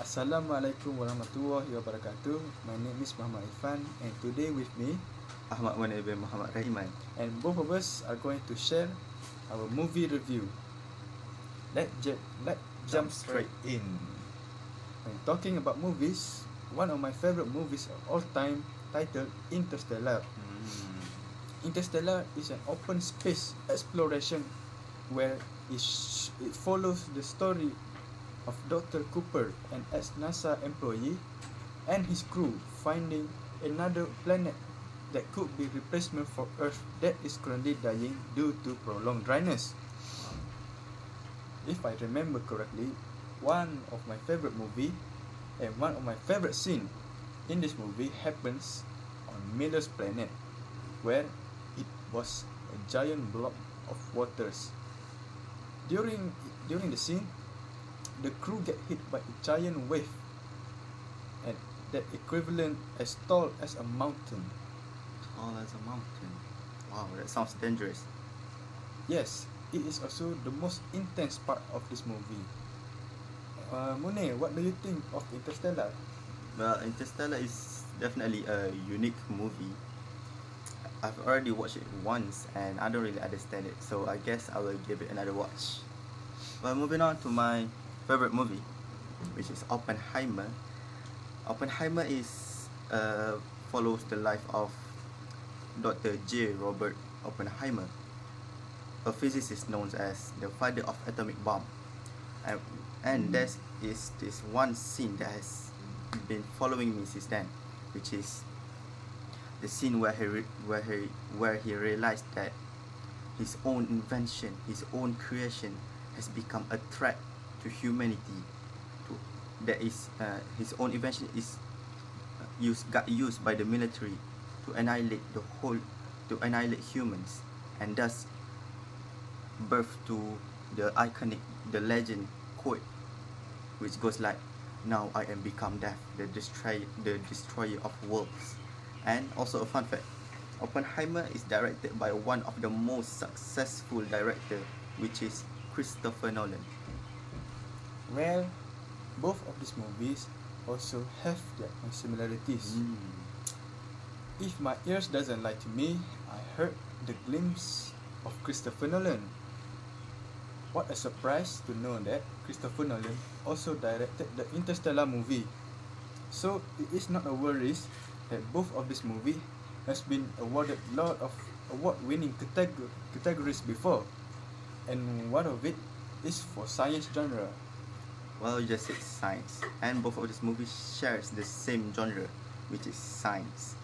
Assalamualaikum warahmatullahi wabarakatuh. My name is Muhammad Irfan, and today with me, Ahmad Munir bin Muhammad Rahiman. and both of us are going to share our movie review. Let's jump straight. in. When talking about movies, one of my favorite movies of all time, titled Interstellar. Interstellar is an open space exploration where it follows the story of Dr. Cooper, an ex-NASA employee, and his crew finding another planet that could be replacement for Earth that is currently dying due to prolonged dryness. If I remember correctly, one of my favorite movie and one of my favorite scene in this movie happens on Miller's planet, where it was a giant block of waters. During the scene, the crew get hit by a giant wave, and that equivalent as tall as a mountain. Tall as a mountain. Wow, that sounds dangerous. Yes, it is also the most intense part of this movie. Munir, what do you think of Interstellar? Well, Interstellar is definitely a unique movie. I've already watched it once and I don't really understand it, so I guess I will give it another watch. Well, moving on to my favorite movie, which is Oppenheimer. Oppenheimer is follows the life of Dr. J. Robert Oppenheimer, a physicist known as the father of atomic bomb. And there is this one scene that has been following me since then, which is the scene where he realized that his own invention, his own creation, has become a threat to humanity. His own invention is got used by the military to annihilate humans, and thus birth to the legend quote, which goes like, "Now I am become death, the destroyer of worlds." And also a fun fact, Oppenheimer is directed by one of the most successful director, which is Christopher Nolan. Well, both of these movies also have their own similarities. If my ears doesn't lie to me, I heard the glimpse of Christopher Nolan. What a surprise to know that Christopher Nolan also directed the Interstellar movie. So it is not a worry that both of this movie has been awarded lot of award-winning categories before, and one of it is for science genre. Well, you just said science, and both of these movies shares the same genre, which is science.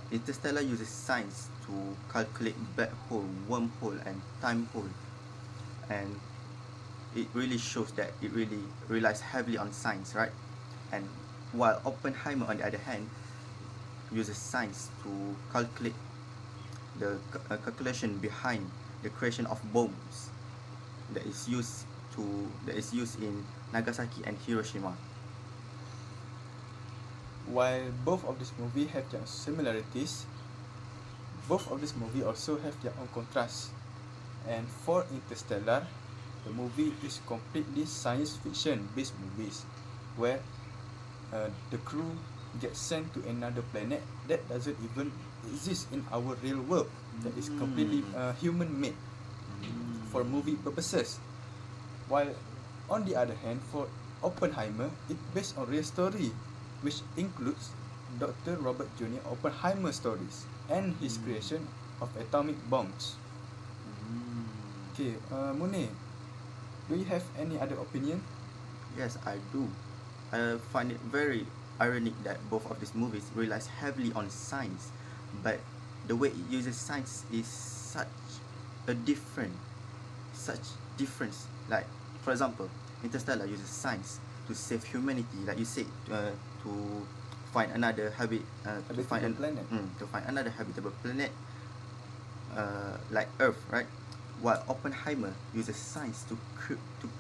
Interstellar uses science to calculate black hole, wormhole, and time hole, and it really shows that it really relies heavily on science, right? And while Oppenheimer, on the other hand, uses science to calculate the calculation behind the creation of bombs that is used in Nagasaki and Hiroshima. While both of these movies have their similarities, both of these movies also have their own contrasts. And for Interstellar, the movie is completely science fiction based movies, where the crew gets sent to another planet that doesn't even exist in our real world, that is completely human made for movie purposes. While on the other hand, for Oppenheimer, it based on real story, which includes Dr. Robert Jr. Oppenheimer stories and his creation of atomic bombs. Okay, Munir, do you have any other opinion? Yes, I do. I find it very ironic that both of these movies relies heavily on science, but the way it uses science is such difference. Like, for example, Interstellar uses science to save humanity, like you said, to find another to find another habitable planet, like Earth, right? While Oppenheimer uses science to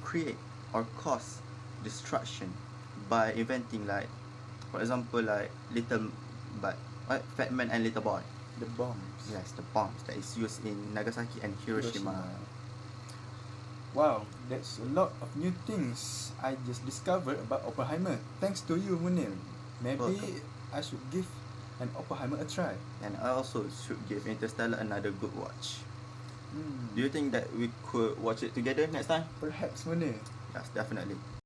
create or cause destruction by inventing, like, for example, like Fat Man and Little Boy. The bombs. Yes, the bombs that is used in Nagasaki and Hiroshima. Wow, that's a lot of new things I just discovered about Oppenheimer. Thanks to you, Munir. Maybe Welcome. I should give an Oppenheimer a try. And I also should give Interstellar another good watch. Do you think that we could watch it together next time? Perhaps, Munir. Yes, definitely.